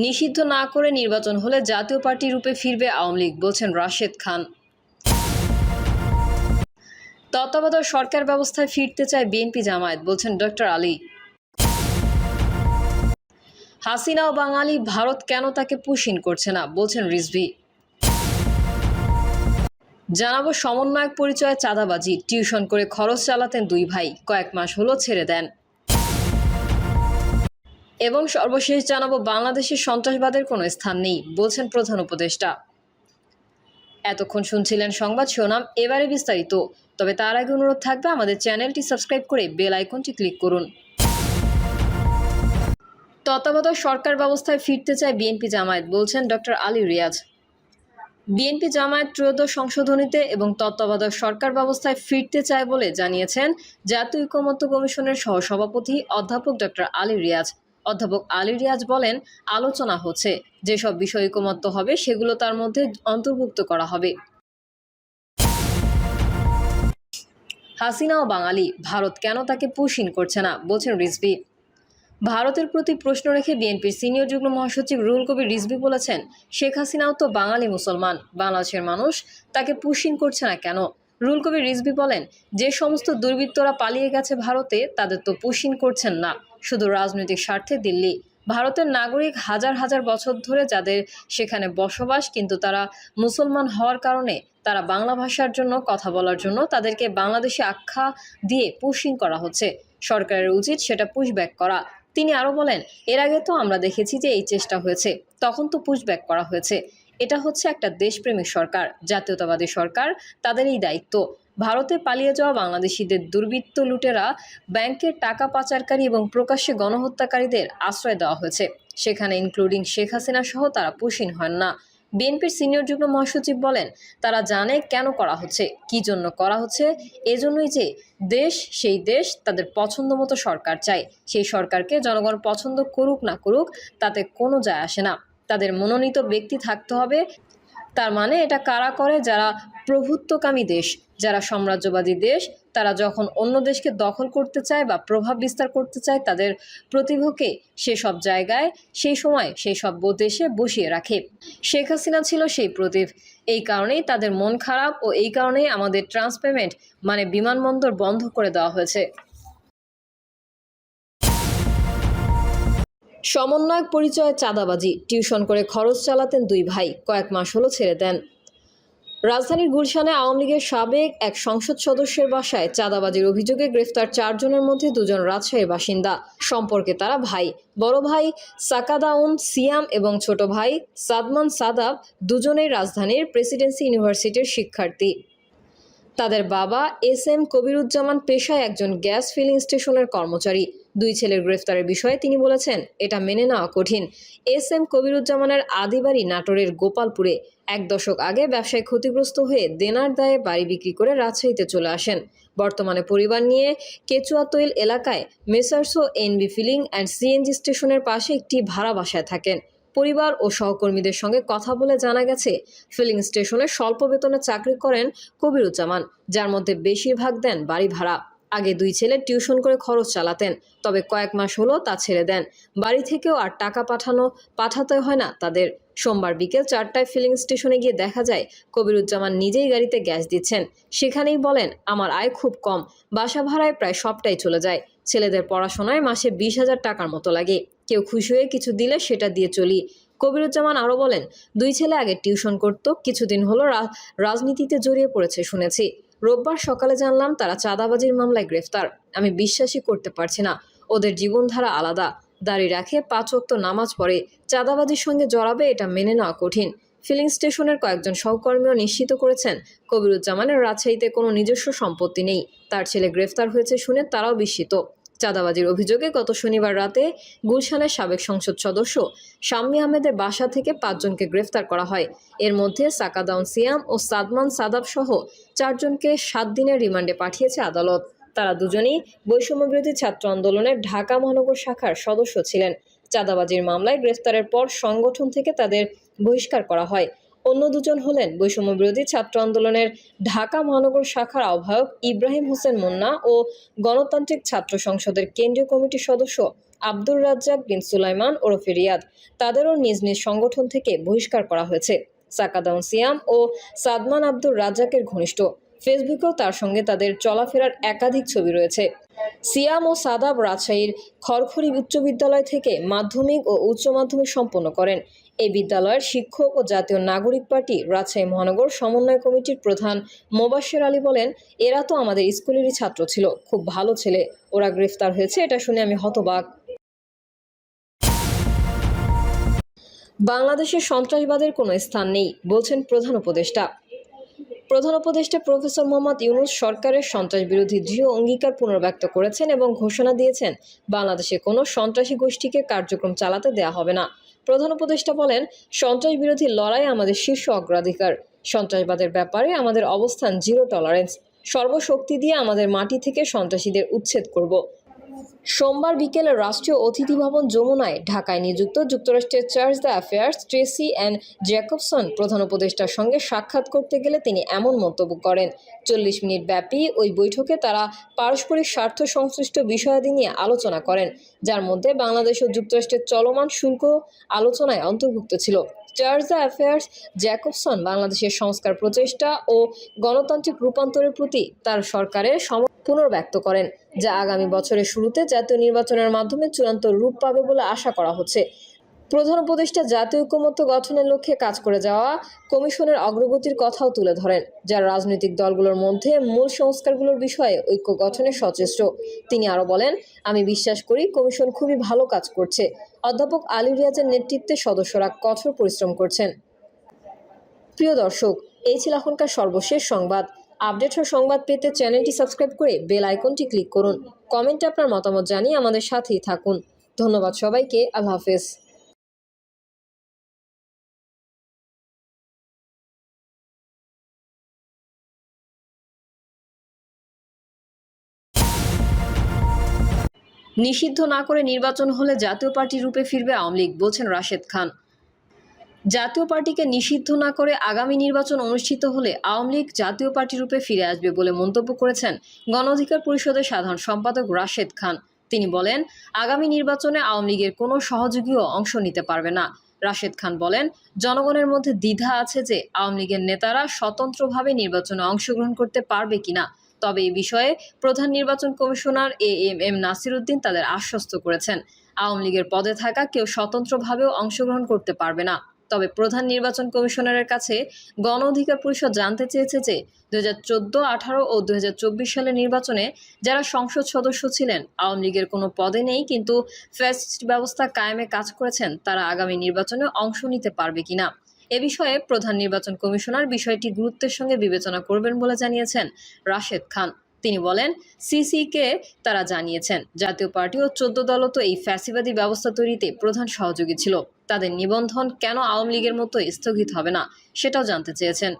নিষিদ্ধ না করে নির্বাচন হলে জাতীয় পার্টি রূপে ফিরবে আওয়ামী লীগ, বলছেন রাশেদ খান। তত্ত্বাবধায়ক সরকার ব্যবস্থায় ফিরতে চায় বিএনপি জামায়াত, বলছেন ডক্টর আলী। হাসিনা ও বাঙালি, ভারত কেন তাকে পুশিন করছে না, বলছেন রিজভী। জানাবো সমন্বয়ক পরিচয়ে চাঁদাবাজি, টিউশন করে খরচ চালাতেন দুই ভাই, কয়েক মাস হলো ছেড়ে দেন। এবং সর্বশেষ জানাবো বাংলাদেশে সন্ত্রাসবাদের কোনো স্থান নেই, বলছেন প্রধান উপদেষ্টা। এতক্ষণ শুনছিলেন সংবাদ শিরোনাম, এবারে বিস্তারিত। তবে তার আগে অনুরোধ থাকবে আমাদের চ্যানেলটি সাবস্ক্রাইব করে বেল আইকনটি ক্লিক করুন। তত্ত্বাবধায়ক সরকার ব্যবস্থায় ফিরতে চায় বিএনপি জামায়াত, বলছেন ডক্টর আলী রিয়াজ। বিএনপি জামায়াত ত্রয়োদশ সংশোধনীতে এবং তত্ত্বাবধায়ক সরকার ব্যবস্থায় ফিরতে চায় বলে জানিয়েছেন জাতীয় ঐকমত্য কমিশনের সহসভাপতি অধ্যাপক ডক্টর আলী রিয়াজ। অধ্যাপক আলী রিয়াজ বলেন, আলোচনা হচ্ছে, যেসব বিষয় ঐকমত্য হবে সেগুলো তার মধ্যে অন্তর্ভুক্ত করা হবে। হাসিনা ও বাঙালি, ভারত কেন তাকে পুশিন করছে না, বলছেন রিজভী। ভারতের প্রতি প্রশ্ন রেখে বিএনপির সিনিয়র যুগ্ম মহাসচিব রুহুল কবির রিজভী বলেছেন, শেখ হাসিনাও তো বাঙালি মুসলমান, বাংলাদেশের মানুষ তাকে পুশিন করছে না কেন। রুহুল কবির রিজভী বলেন, যে সমস্ত দুর্বৃত্তরা পালিয়ে গেছে ভারতে, তাদের তো পুশিন করছেন না, শুধু রাজনৈতিক স্বার্থে দিল্লি। ভারতের নাগরিক হাজার হাজার বছর ধরে যাদের সেখানে বসবাস, কিন্তু তারা মুসলমান হওয়ার কারণে তারা বাংলা ভাষার জন্য, কথা বলার জন্য তাদেরকে বাংলাদেশি আখ্যা দিয়ে পুশিং করা হচ্ছে। সরকারের উচিত সেটা পুশব্যাক করা। তিনি আরও বলেন, এর আগে তো আমরা দেখেছি যে এই চেষ্টা হয়েছে, তখন তো পুশব্যাক করা হয়েছে। এটা হচ্ছে একটা দেশপ্রেমিক সরকার, জাতীয়তাবাদী সরকার, তাদের এই দায়িত্ব। ভারতে পালিয়ে যাওয়া বাংলাদেশিদের দুর্বৃত্ত লুটেরা, ব্যাংকের টাকা পাচারকারী এবং প্রকাশ্যে গণহত্যাকারীদের আশ্রয় দেওয়া হয়েছে, সেখানে ইনক্লুডিং শেখ হাসিনা সহ তারা পুশিন হন না। বিএনপির সিনিয়র যুগ্ম মহাসচিব বলেন, তারা জানে কেন করা হচ্ছে, কি জন্য করা হচ্ছে। এজন্যই যে দেশ, সেই দেশ তাদের পছন্দ মতো সরকার চায়। সেই সরকারকে জনগণ পছন্দ করুক না করুক তাতে কোনো যায় আসে না, তাদের মনোনীত ব্যক্তি থাকতে হবে। তার মানে এটা কারা করে, যারা প্রভুত্বকামী দেশ, যারা সাম্রাজ্যবাদী দেশ, তারা যখন অন্য দেশকে দখল করতে চায় বা প্রভাব বিস্তার করতে চায়, তাদের প্রতিভকে সেসব জায়গায়, সেই সময় সেই সব দেশে বসিয়ে রাখে। শেখ হাসিনা ছিল সেই প্রতীক। এই কারণেই তাদের মন খারাপ, ও এই কারণেই আমাদের ট্রান্সপেমেন্ট মানে বিমানবন্দর বন্ধ করে দেওয়া হয়েছে। সমন্বয়ক পরিচয়ে চাঁদাবাজি, টিউশন করে খরচ চালাতেন দুই ভাই, কয়েক মাস হলো ছেড়ে দেন। রাজধানীর গুলশানে আওয়ামী লীগের সাবেক এক সংসদ সদস্যের বাসায় চাঁদাবাজির অভিযোগে গ্রেফতার 4 জনের মধ্যে 2 জন রাজশাহীর বাসিন্দা। সম্পর্কে তারা ভাই। বড় ভাই সাকাদাউন সিয়াম এবং ছোট ভাই সাদমান সাদাব দুজনেই রাজধানীর প্রেসিডেন্সি ইউনিভার্সিটির শিক্ষার্থী। তাদের বাবা এস.এম. কবিরুজ্জামান পেশায় একজন গ্যাস ফিলিং স্টেশনের কর্মচারী। দুই ছেলের গ্রেফতারের বিষয়ে তিনি বলেছেন, এটা মেনে নেওয়া কঠিন। এস.এম. কবিরুজ্জামানের আদি বাড়ি নাটোরের গোপালপুরে। 1 দশক আগে ব্যবসায় ক্ষতিগ্রস্ত হয়ে দেনার দায়ে বাড়ি বিক্রি করে রাজশাহীতে চলে আসেন। বর্তমানে পরিবার নিয়ে কেচুয়াতৈল এলাকায় মেসার্সো এনবি ফিলিং অ্যান্ড সিএনজি স্টেশনের পাশে একটি ভাড়া বাসায় থাকেন। পরিবার ও সহকর্মীদের সঙ্গে কথা বলে জানা গেছে, ফিলিং স্টেশনে স্বল্প বেতনে চাকরি করেন কবিরুজ্জামান, যার মধ্যে বেশিরভাগ দেন বাড়ি ভাড়া। আগে 2 ছেলে টিউশন করে খরচ চালাতেন, তবে কয়েক মাস হলো তা ছেড়ে দেন। বাড়ি থেকেও আর টাকা পাঠাতে হয় না তাদের। সোমবার বিকেল 4টায় ফিলিং স্টেশনে গিয়ে দেখা যায় কবিরুজ্জামান নিজেই গাড়িতে গ্যাস দিচ্ছেন। সেখানেই বলেন, আমার আয় খুব কম, বাসা ভাড়ায় প্রায় সবটাই চলে যায়। ছেলেদের পড়াশোনায় মাসে 20,000 টাকার মতো লাগে, কেউ খুশি হয়ে কিছু দিলে সেটা দিয়ে চলি। কবিরুজ্জামান আরও বলেন, 2 ছেলে আগে টিউশন করত, কিছুদিন হলো রাজনীতিতে জড়িয়ে পড়েছে শুনেছি। রোববার সকালে জানলাম তারা চাঁদাবাজির মামলায় গ্রেফতার। আমি বিশ্বাসই করতে পারছি না, ওদের জীবনধারা আলাদা, দাড়ি রাখে, 5 ওয়াক্ত নামাজ পড়ে, চাঁদাবাজির সঙ্গে জড়াবে এটা মেনে নেওয়া কঠিন। ফিলিং স্টেশনের কয়েকজন সহকর্মীও নিশ্চিত করেছেন, কবিরুজ্জামানের রাজশাহীতে কোনো নিজস্ব সম্পত্তি নেই। তার ছেলে গ্রেফতার হয়েছে শুনে তারাও বিস্মিত। চাঁদাবাজির অভিযোগে গত শনিবার রাতে গুলশানের সাবেক সংসদ সদস্য শাম্মী আহমেদের বাসা থেকে 5 জনকে গ্রেফতার করা হয়। এর মধ্যে সাকাদাউন সিয়াম ও সাদমান সাদাব সহ 4 জনকে 7 দিনের রিমান্ডে পাঠিয়েছে আদালত। তারা দুজনেই বৈষম্যবিরোধী ছাত্র আন্দোলনের ঢাকা মহানগর শাখার সদস্য ছিলেন। চাঁদাবাজির মামলায় গ্রেফতারের পর সংগঠন থেকে তাদের বহিষ্কার করা হয়। অন্য 2 জন হলেন বৈষম্যবিরোধী ছাত্র আন্দোলনের ঢাকা মহানগর শাখার আহ্বায়ক ইব্রাহিম হোসেন মুন্না ও গণতান্ত্রিক ছাত্র সংসদের কেন্দ্রীয় কমিটির সদস্য আব্দুর রাজ্জাক বিন সুলাইমান ওরফে রিয়াদ, তাদেরও নিজ নিজ সংগঠন থেকে বহিষ্কার করা হয়েছে। সাকাদাউন সিয়াম ও সাদমান আব্দুর রাজ্জাকের ঘনিষ্ঠ, ফেসবুকেও তার সঙ্গে তাদের চলাফেরার একাধিক ছবি রয়েছে। সিয়াম ও সাদাব রাজশাহীর খড়খড়ি উচ্চ বিদ্যালয় থেকে মাধ্যমিক ও উচ্চ মাধ্যমিক সম্পন্ন করেন। এই বিদ্যালয়ের শিক্ষক ও জাতীয় নাগরিক পার্টি রাজশাহী মহানগর সমন্বয় কমিটির প্রধান মোবাশ্বের আলী বলেন, এরা তো আমাদের স্কুলেরই ছাত্র ছিল, খুব ভালো ছেলে, ওরা গ্রেফতার হয়েছে এটা শুনে আমি হতবাক। বাংলাদেশে সন্ত্রাসবাদের কোনো স্থান নেই বলছেন প্রধান উপদেষ্টা। প্রধান উপদেষ্টা প্রফেসর মোহাম্মদ ইউনূস সরকারের সন্ত্রাস বিরোধী দৃঢ় অঙ্গীকার পুনর্ব্যক্ত করেছেন এবং ঘোষণা দিয়েছেন, বাংলাদেশে কোনো সন্ত্রাসী গোষ্ঠীকে কার্যক্রম চালাতে দেয়া হবে না। প্রধান উপদেষ্টা বলেন, সন্ত্রাস বিরোধী লড়াই আমাদের শীর্ষ অগ্রাধিকার। সন্ত্রাসবাদের ব্যাপারে আমাদের অবস্থান জিরো টলারেন্স। সর্বশক্তি দিয়ে আমাদের মাটি থেকে সন্ত্রাসীদের উচ্ছেদ করব। সোমবার বিকেলে রাষ্ট্রীয় অতিথি ভবন যমুনায় ঢাকায় নিযুক্ত যুক্তরাষ্ট্রের chargé d' affaires Tracey Ann Jacobson প্রধান উপদেষ্টার সঙ্গে সাক্ষাৎ করতে গেলে তিনি এমন মন্তব্য করেন। 40 মিনিট ব্যাপী ওই বৈঠকে তারা পারস্পরিক স্বার্থ সংশ্লিষ্ট বিষয়াদি নিয়ে আলোচনা করেন, যার মধ্যে বাংলাদেশ ও যুক্তরাষ্ট্রের চলমান শুল্ক আলোচনায় অন্তর্ভুক্ত ছিল। চার্জ দ্য অ্যাফেয়ার্স জ্যাকবসন বাংলাদেশের সংস্কার প্রচেষ্টা ও গণতান্ত্রিক রূপান্তরের প্রতি তার সরকারের পুনর্ব্যক্ত করেন, যা আগামী বছরের শুরুতে জাতীয় নির্বাচনের মাধ্যমে চূড়ান্ত রূপ পাবে বলে আশা করা হচ্ছে। প্রধান উপদেষ্টা জাতীয় ঐকমত্য গঠনের লক্ষ্যে কাজ করে যাওয়া কমিশনের অগ্রগতির কথাও তুলে ধরেন, যার রাজনৈতিক দলগুলোর মধ্যে মূল সংস্কারগুলোর বিষয়ে ঐক্য গঠনে সচেষ্ট। তিনি আরও বলেন, আমি বিশ্বাস করি কমিশন খুবই ভালো কাজ করছে। অধ্যাপক আলী রিয়াজের নেতৃত্বে সদস্যরা কঠোর পরিশ্রম করছেন। প্রিয় দর্শক, এই ছিল এখনকার সর্বশেষ সংবাদ। আপডেট ও সংবাদ পেতে চ্যানেলটি সাবস্ক্রাইব করে বেল আইকনটি ক্লিক করুন। কমেন্টে আপনার মতামত জানিয়ে আমাদের সাথেই থাকুন। ধন্যবাদ সবাইকে। আল্লাহ হাফেজ। নিষিদ্ধ না করে নির্বাচন হলে জাতীয় পার্টি রূপে ফিরবে আওয়ামী লীগ বলছেন রাশেদ খান। জাতীয় পার্টিকে নিষিদ্ধ না করে আগামী নির্বাচন অনুষ্ঠিত হলে আওয়ামী লীগ জাতীয় পার্টি রূপে ফিরে আসবে বলে মন্তব্য করেছেন গণ অধিকার পরিষদের সাধারণ সম্পাদক রাশেদ খান। তিনি বলেন, আগামী নির্বাচনে আওয়ামী লীগের কোনো সহযোগীও অংশ নিতে পারবে না। রাশেদ খান বলেন, জনগণের মধ্যে দ্বিধা আছে যে আওয়ামী লীগের নেতারা স্বতন্ত্রভাবে নির্বাচনে অংশগ্রহণ করতে পারবে কিনা। তবে এই বিষয়ে প্রধান নির্বাচন কমিশনার এএমএম নাসির উদ্দিন তাদের আশ্বস্ত করেছেন, আওয়ামী লীগের পদে থাকা কেউ স্বতন্ত্রভাবেও অংশগ্রহণ করতে পারবে না। তবে প্রধান নির্বাচন কমিশনারের কাছে গণ অধিকার পরিষদ জানতে চেয়েছে যে 2014, 18 ও 2024 সালের নির্বাচনে যারা সংসদ সদস্য ছিলেন আওয়ামী লীগের কোনো পদে নেই কিন্তু ফ্যাসিস্ট ব্যবস্থা কায়েমে কাজ করেছেন, তারা আগামী নির্বাচনে অংশ নিতে পারবে কিনা। এ বিষয়ে প্রধান নির্বাচন কমিশনার বিষয়টি গুরুত্বের সঙ্গে বিবেচনা করবেন বলে জানিয়েছেন রাশেদ খান। তিনি বলেন, সিসিকে তারা জানিয়েছেন, জাতীয় পার্টি ও 14 দলও তো এই ফ্যাসিবাদী ব্যবস্থা তৈরিতে প্রধান সহযোগী ছিল। তাদের নিবন্ধন কেন আওয়ামী লীগের মতো স্থগিত হবে না সেটাও জানতে চেয়েছেন।